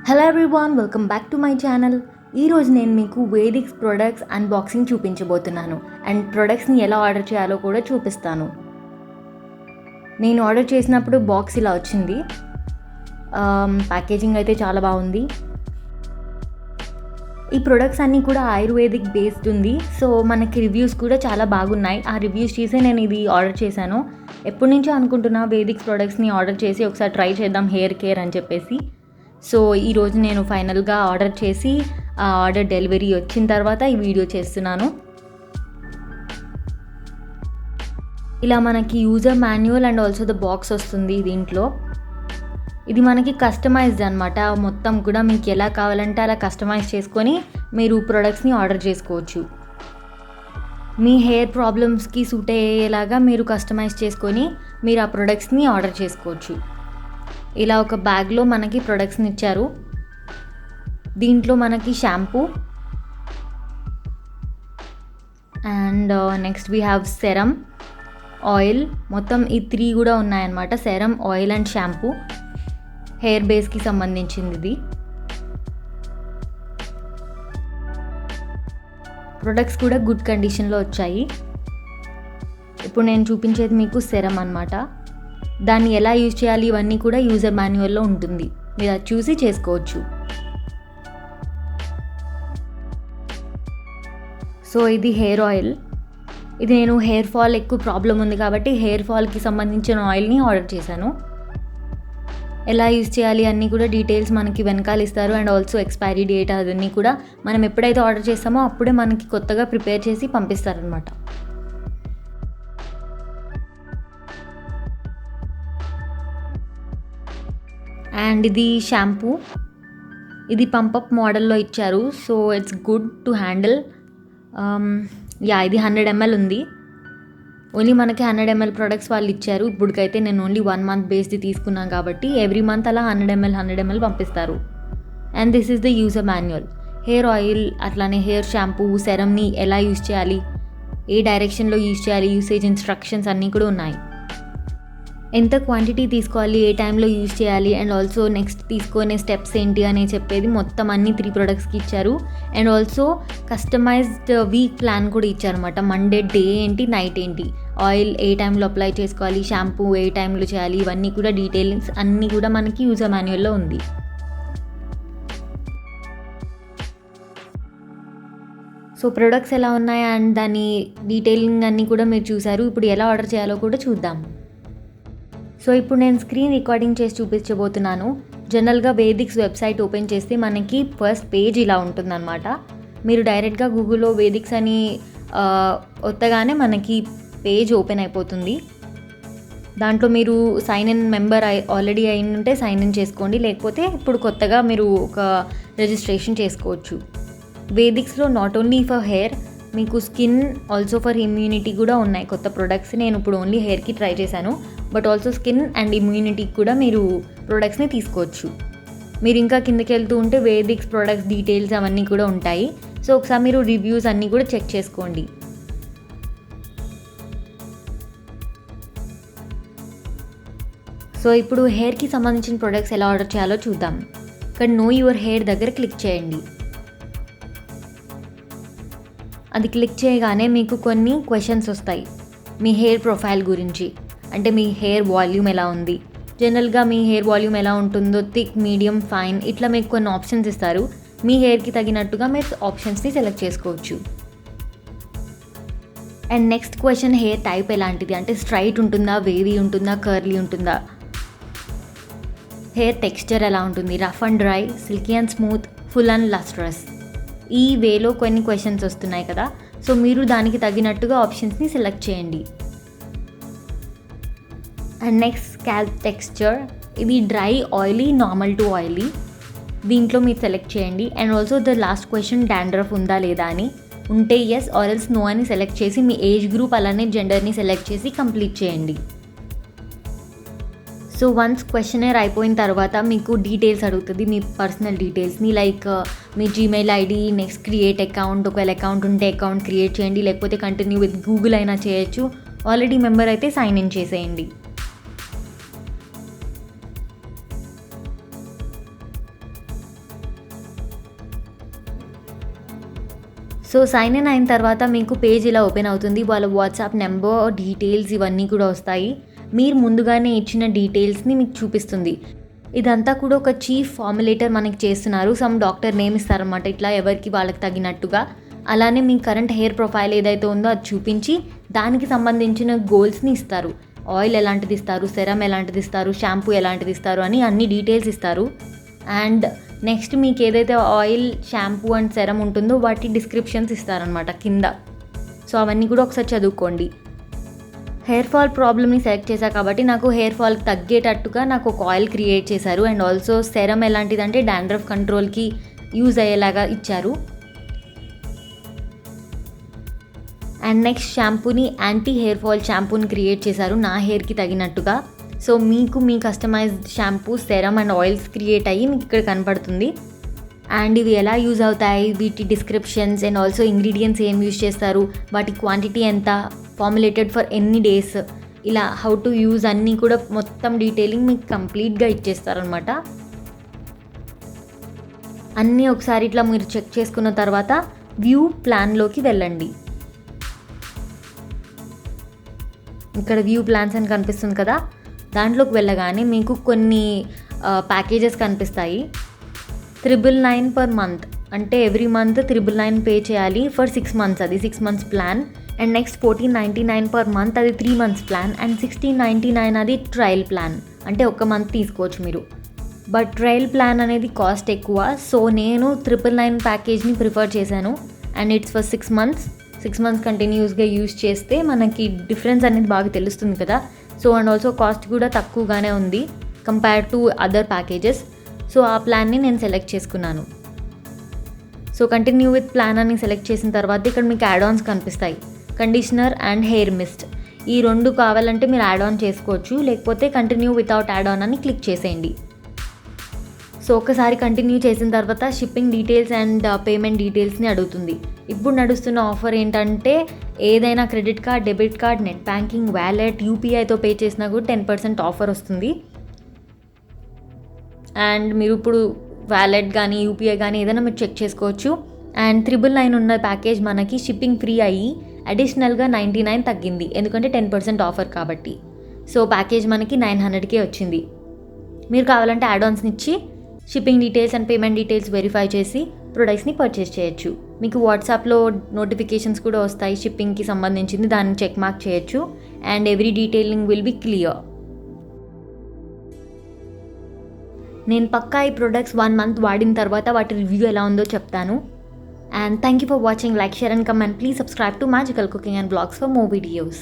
Hello everyone, welcome back to my channel. ఈరోజు నేను మీకు వేదిక్స్ ప్రొడక్ట్స్ అన్బాక్సింగ్ చూపించబోతున్నాను అండ్ ప్రొడక్ట్స్ని ఎలా ఆర్డర్ చేయాలో కూడా చూపిస్తాను. నేను ఆర్డర్ చేసినప్పుడు బాక్స్ ఇలా వచ్చింది. ప్యాకేజింగ్ అయితే చాలా బాగుంది. ఈ ప్రొడక్ట్స్ అన్నీ కూడా ఆయుర్వేదిక్ బేస్డ్ ఉంది. సో మనకి రివ్యూస్ కూడా చాలా బాగున్నాయి. ఆ రివ్యూస్ చూసే నేను ఇది ఆర్డర్ చేశాను. ఎప్పటి నుంచో అనుకుంటున్నా వేదిక్స్ ప్రొడక్ట్స్ని ఆర్డర్ చేసి ఒకసారి ట్రై చేద్దాం హెయిర్ కేర్ అని చెప్పేసి. సో ఈరోజు నేను ఫైనల్గా ఆర్డర్ చేసి ఆ ఆర్డర్ డెలివరీ వచ్చిన తర్వాత ఈ వీడియో చేస్తున్నాను. ఇలా మనకి user manual and also the box వస్తుంది. దీంట్లో ఇది మనకి కస్టమైజ్డ్ అనమాట. మొత్తం కూడా మీకు ఎలా కావాలంటే అలా కస్టమైజ్ చేసుకొని మీరు ప్రొడక్ట్స్ని ఆర్డర్ చేసుకోవచ్చు. మీ హెయిర్ ప్రాబ్లమ్స్కి సూట్ అయ్యేలాగా మీరు కస్టమైజ్ చేసుకొని మీరు ఆ ప్రొడక్ట్స్ని ఆర్డర్ చేసుకోవచ్చు. ఇలా ఒక బ్యాగ్లో మనకి ప్రొడక్ట్స్ని ఇచ్చారు. దీంట్లో మనకి shampoo and next we have serum, oil, మొత్తం ఈ 3 కూడా ఉన్నాయన్నమాట. Serum, oil and shampoo hair బేస్కి సంబంధించింది. ఇది ప్రొడక్ట్స్ కూడా గుడ్ కండిషన్లో వచ్చాయి. ఇప్పుడు నేను చూపించేది మీకు సెరమ్ అన్నమాట. దాన్ని ఎలా యూజ్ చేయాలి ఇవన్నీ కూడా యూజర్ మాన్యువల్లో ఉంటుంది. మీరు అది చూసి చేసుకోవచ్చు. సో ఇది హెయిర్ ఆయిల్. ఇది నేను హెయిర్ ఫాల్ ఎక్కువ ప్రాబ్లం ఉంది కాబట్టి హెయిర్ ఫాల్కి సంబంధించిన ఆయిల్ని ఆర్డర్ చేశాను. ఎలా యూజ్ చేయాలి అన్నీ కూడా డీటెయిల్స్ మనకి వెనకాల ఇస్తారు. అండ్ ఆల్సో ఎక్స్పైరీ డేట్ అదన్నీ కూడా మనం ఎప్పుడైతే ఆర్డర్ చేస్తామో అప్పుడే మనకి కొత్తగా ప్రిపేర్ చేసి పంపిస్తారనమాట. అండ్ ఇది షాంపూ. ఇది పంపప్ మోడల్లో ఇచ్చారు. So it's good to handle. ఇది 100 ml ఉంది. ఓన్లీ మనకి 100 ml ప్రొడక్ట్స్ వాళ్ళు ఇచ్చారు. ఇప్పటికైతే నేను ఓన్లీ 1 month బేస్ది తీసుకున్నాను కాబట్టి ఎవ్రీ మంత్ అలా 100 ml పంపిస్తారు. And this is the user manual. Hair oil అట్లానే హెయిర్ షాంపూ, సెరమ్ని ఎలా యూజ్ చేయాలి, ఏ డైరెక్షన్లో యూజ్ చేయాలి, యూసేజ్ ఇన్స్ట్రక్షన్స్ అన్నీ కూడా ఉన్నాయి. ఎంత క్వాంటిటీ తీసుకోవాలి, ఏ టైంలో యూజ్ చేయాలి అండ్ ఆల్సో నెక్స్ట్ తీసుకునే స్టెప్స్ ఏంటి అని చెప్పేది మొత్తం అన్ని 3 ప్రొడక్ట్స్కి ఇచ్చారు. And also customised week plan కూడా ఇచ్చారన్నమాట. మండే డే ఏంటి, నైట్ ఏంటి, ఆయిల్ ఏ టైంలో అప్లై చేసుకోవాలి, షాంపూ ఏ టైంలో చేయాలి, ఇవన్నీ కూడా డీటెయిల్స్ అన్నీ కూడా మనకి యూజర్ మాన్యువల్లో ఉంది. సో ప్రొడక్ట్స్ ఎలా ఉన్నాయి అండ్ దాని డీటెయిలింగ్ అన్నీ కూడా మీరు చూసారు. ఇప్పుడు ఎలా ఆర్డర్ చేయాలో కూడా చూద్దాం. సో ఇప్పుడు నేను స్క్రీన్ రికార్డింగ్ చేసి చూపించబోతున్నాను. జనరల్గా వేదిక్స్ వెబ్సైట్ ఓపెన్ చేస్తే మనకి ఫస్ట్ పేజ్ ఇలా ఉంటుందన్నమాట. మీరు డైరెక్ట్గా గూగుల్లో వేదిక్స్ అని వత్తగానే మనకి పేజ్ ఓపెన్ అయిపోతుంది. దాంట్లో మీరు సైన్ ఇన్ మెంబర్ ఆల్రెడీ అయిన ఉంటే సైన్ ఇన్ చేసుకోండి, లేకపోతే ఇప్పుడు కొత్తగా మీరు ఒక రిజిస్ట్రేషన్ చేసుకోవచ్చు. వేదిక్స్లో నాట్ ఓన్లీ ఫర్ హెయిర్, మీకు స్కిన్ ఆల్సో ఫర్ ఇమ్యూనిటీ కూడా ఉన్నాయి కొత్త ప్రొడక్ట్స్. నేను ఇప్పుడు ఓన్లీ హెయిర్కి ట్రై చేశాను, బట్ ఆల్సో స్కిన్ అండ్ ఇమ్యూనిటీకి కూడా మీరు ప్రొడక్ట్స్ని తీసుకోవచ్చు. మీరు ఇంకా కిందకి వెళ్తూ ఉంటే వేదిక్స్ ప్రొడక్ట్స్ డీటెయిల్స్ అవన్నీ కూడా ఉంటాయి. సో ఒకసారి మీరు రివ్యూస్ అన్నీ కూడా చెక్ చేసుకోండి. సో ఇప్పుడు హెయిర్కి సంబంధించిన ప్రొడక్ట్స్ ఎలా ఆర్డర్ చేయాలో చూద్దాం. ఇక్కడ నో యువర్ హెయిర్ దగ్గర క్లిక్ చేయండి. అది క్లిక్ చేయగానే మీకు కొన్ని క్వశ్చన్స్ వస్తాయి మీ హెయిర్ ప్రొఫైల్ గురించి. అంటే మీ హెయిర్ వాల్యూమ్ ఎలా ఉంది, జనరల్గా మీ హెయిర్ వాల్యూమ్ ఎలా ఉంటుందో, థిక్, మీడియం, ఫైన్, ఇట్లా మీకు కొన్ని ఆప్షన్స్ ఇస్తారు. మీ హెయిర్కి తగినట్టుగా మీరు ఆప్షన్స్ని సెలెక్ట్ చేసుకోవచ్చు. And next question, hair type ఎలాంటిది, అంటే స్ట్రైట్ ఉంటుందా, వేవీ ఉంటుందా, కర్లీ ఉంటుందా, హెయిర్ టెక్స్చర్ ఎలా ఉంటుంది, rough and dry, silky and smooth, full and lustrous, ఈ వేలో కొన్ని క్వశ్చన్స్ వస్తున్నాయి కదా. సో మీరు దానికి తగినట్టుగా ఆప్షన్స్ని సెలెక్ట్ చేయండి. అండ్ నెక్స్ట్ స్కాల్ప్ టెక్స్చర్, ఇది dry, oily, normal to oily, దీంట్లో మీరు సెలెక్ట్ చేయండి. And also the last question, dandruff ఉందా లేదా అని, ఉంటే ఎస్ ఆర్ ఎల్స్ నో అని సెలెక్ట్ చేసి మీ ఏజ్ గ్రూప్ అలానే జెండర్ని సెలెక్ట్ చేసి కంప్లీట్ చేయండి. సో వన్స్ క్వశ్చనర్ అయిపోయిన తర్వాత మీకు డీటెయిల్స్ అడుగుతుంది, మీ పర్సనల్ డీటెయిల్స్ని, లైక్ మీ Gmail ID, next create account, ఒకవేళ అకౌంట్ ఉంటే అకౌంట్ క్రియేట్ చేయండి, లేకపోతే కంటిన్యూ విత్ గూగుల్ అయినా చేయొచ్చు. ఆల్రెడీ మెంబర్ అయితే సైన్ ఇన్ చేసేయండి. సో సైన్ ఇన్ అయిన తర్వాత మీకు పేజ్ ఇలా ఓపెన్ అవుతుంది. వాళ్ళ వాట్సాప్ నెంబర్, డీటెయిల్స్ ఇవన్నీ కూడా వస్తాయి. మీరు ముందుగానే ఇచ్చిన డీటెయిల్స్ని మీకు చూపిస్తుంది. ఇదంతా కూడా ఒక చీఫ్ ఫార్ములేటర్ మనకి చేస్తున్నారు. సమ్ డాక్టర్ నేమ్ ఇస్తారనమాట, ఇట్లా ఎవరికి వాళ్ళకి తగినట్టుగా. అలానే మీ కరెంట్ హెయిర్ ప్రొఫైల్ ఏదైతే ఉందో అది చూపించి దానికి సంబంధించిన గోల్స్ని ఇస్తారు. ఆయిల్ ఎలాంటిది ఇస్తారు, సెరమ్ ఎలాంటిది ఇస్తారు, షాంపూ ఎలాంటిది ఇస్తారు అని అన్ని డీటెయిల్స్ ఇస్తారు. అండ్ నెక్స్ట్ మీకు ఏదైతే ఆయిల్, షాంపూ అండ్ సెరమ్ ఉంటుందో వాటి డిస్క్రిప్షన్స్ ఇస్తారనమాట కింద. సో అవన్నీ కూడా ఒకసారి చదువుకోండి. హెయిర్ ఫాల్ ప్రాబ్లమ్ని సెలెక్ట్ చేశాను కాబట్టి నాకు హెయిర్ ఫాల్కి తగ్గేటట్టుగా నాకు ఒక ఆయిల్ క్రియేట్ చేశారు. అండ్ ఆల్సో సెరమ్ ఎలాంటిదంటే డాండ్రఫ్ కంట్రోల్కి యూజ్ అయ్యేలాగా ఇచ్చారు. అండ్ నెక్స్ట్ షాంపూని యాంటీ హెయిర్ ఫాల్ షాంపూని క్రియేట్ చేశారు నా హెయిర్కి తగినట్టుగా. సో మీకు మీ customized shampoo, serum and oils create అయ్యి మీకు ఇక్కడ కనపడుతుంది. అండ్ ఇవి ఎలా యూజ్ అవుతాయి, వీటి డిస్క్రిప్షన్స్ అండ్ ఆల్సో ఇంగ్రీడియంట్స్ ఏం యూజ్ చేస్తారు, వాటి క్వాంటిటీ ఎంత, ఫార్ములేటెడ్ ఫర్ ఎన్ని డేస్, ఇలా హౌ టు యూజ్ అన్నీ కూడా మొత్తం డీటెయిలింగ్ మీకు కంప్లీట్గా ఇచ్చేస్తారనమాట. అన్నీ ఒకసారి ఇట్లా మీరు చెక్ చేసుకున్న తర్వాత వ్యూ ప్లాన్లోకి వెళ్ళండి. ఇక్కడ వ్యూ ప్లాన్స్ అని కనిపిస్తుంది కదా, దాంట్లోకి వెళ్ళగానే మీకు కొన్ని ప్యాకేజెస్ కనిపిస్తాయి. 999 per month అంటే ఎవ్రీ మంత్ 999 పే చేయాలి ఫర్ 6 months, అది 6 months plan. And next 1499 per month, అది 3 months ప్లాన్. అండ్ 1699 అది ట్రయల్ ప్లాన్, అంటే ఒక మంత్ తీసుకోవచ్చు మీరు. బట్ ట్రయల్ ప్లాన్ అనేది కాస్ట్ ఎక్కువ, సో నేను 999 ప్యాకేజ్ని ప్రిఫర్ చేశాను. And it's for 6 months. 6 months కంటిన్యూస్గా యూజ్ చేస్తే మనకి డిఫరెన్స్ అనేది బాగా తెలుస్తుంది కదా. సో అండ్ ఆల్సో కాస్ట్ కూడా తక్కువగానే ఉంది compare to other packages. So ఆ ప్లాన్ని నేను సెలెక్ట్ చేసుకున్నాను. సో కంటిన్యూ విత్ ప్లాన్ అని సెలెక్ట్ చేసిన తర్వాత ఇక్కడ మీకు యాడ్ ఆన్స్ కనిపిస్తాయి, కండిషనర్ అండ్ హెయిర్ మిస్ట్. ఈ రెండు కావాలంటే మీరు యాడ్ ఆన్ చేసుకోవచ్చు, లేకపోతే కంటిన్యూ వితౌట్ యాడ్ ఆన్ అని క్లిక్ చేసేయండి. సో ఒకసారి కంటిన్యూ చేసిన తర్వాత షిప్పింగ్ డీటెయిల్స్ అండ్ పేమెంట్ డీటెయిల్స్ని అడుగుతుంది. ఇప్పుడు నడుస్తున్న ఆఫర్ ఏంటంటే ఏదైనా credit card, debit card, net banking, wallet, యూపీఐతో పే చేసినా కూడా 10% ఆఫర్ వస్తుంది. అండ్ మీరు ఇప్పుడు వ్యాలెట్ కానీ యూపీఐ కానీ ఏదైనా మీరు చెక్ చేసుకోవచ్చు. అండ్ 999 ఉన్న ప్యాకేజ్ మనకి షిప్పింగ్ ఫ్రీ అయ్యి అడిషనల్గా 99 తగ్గింది, ఎందుకంటే 10% ఆఫర్ కాబట్టి. సో ప్యాకేజ్ మనకి 900కే వచ్చింది. మీరు కావాలంటే యాడ్ ఆన్స్ని ఇచ్చి shipping details and payment details verify చేసి ప్రొడక్ట్స్ని పర్చేస్ చేయొచ్చు. మీకు వాట్సాప్లో నోటిఫికేషన్స్ కూడా వస్తాయి షిప్పింగ్కి సంబంధించింది, దాన్ని చెక్ మార్క్ చేయొచ్చు. And every detailing will be clear. నేను పక్కా ఈ ప్రొడక్ట్స్ 1 month వాడిన తర్వాత వాటి రివ్యూ ఎలా ఉందో చెప్తాను. And thank you for watching. Like, share and comment. Please subscribe to Magical Cooking and Vlogs for more videos.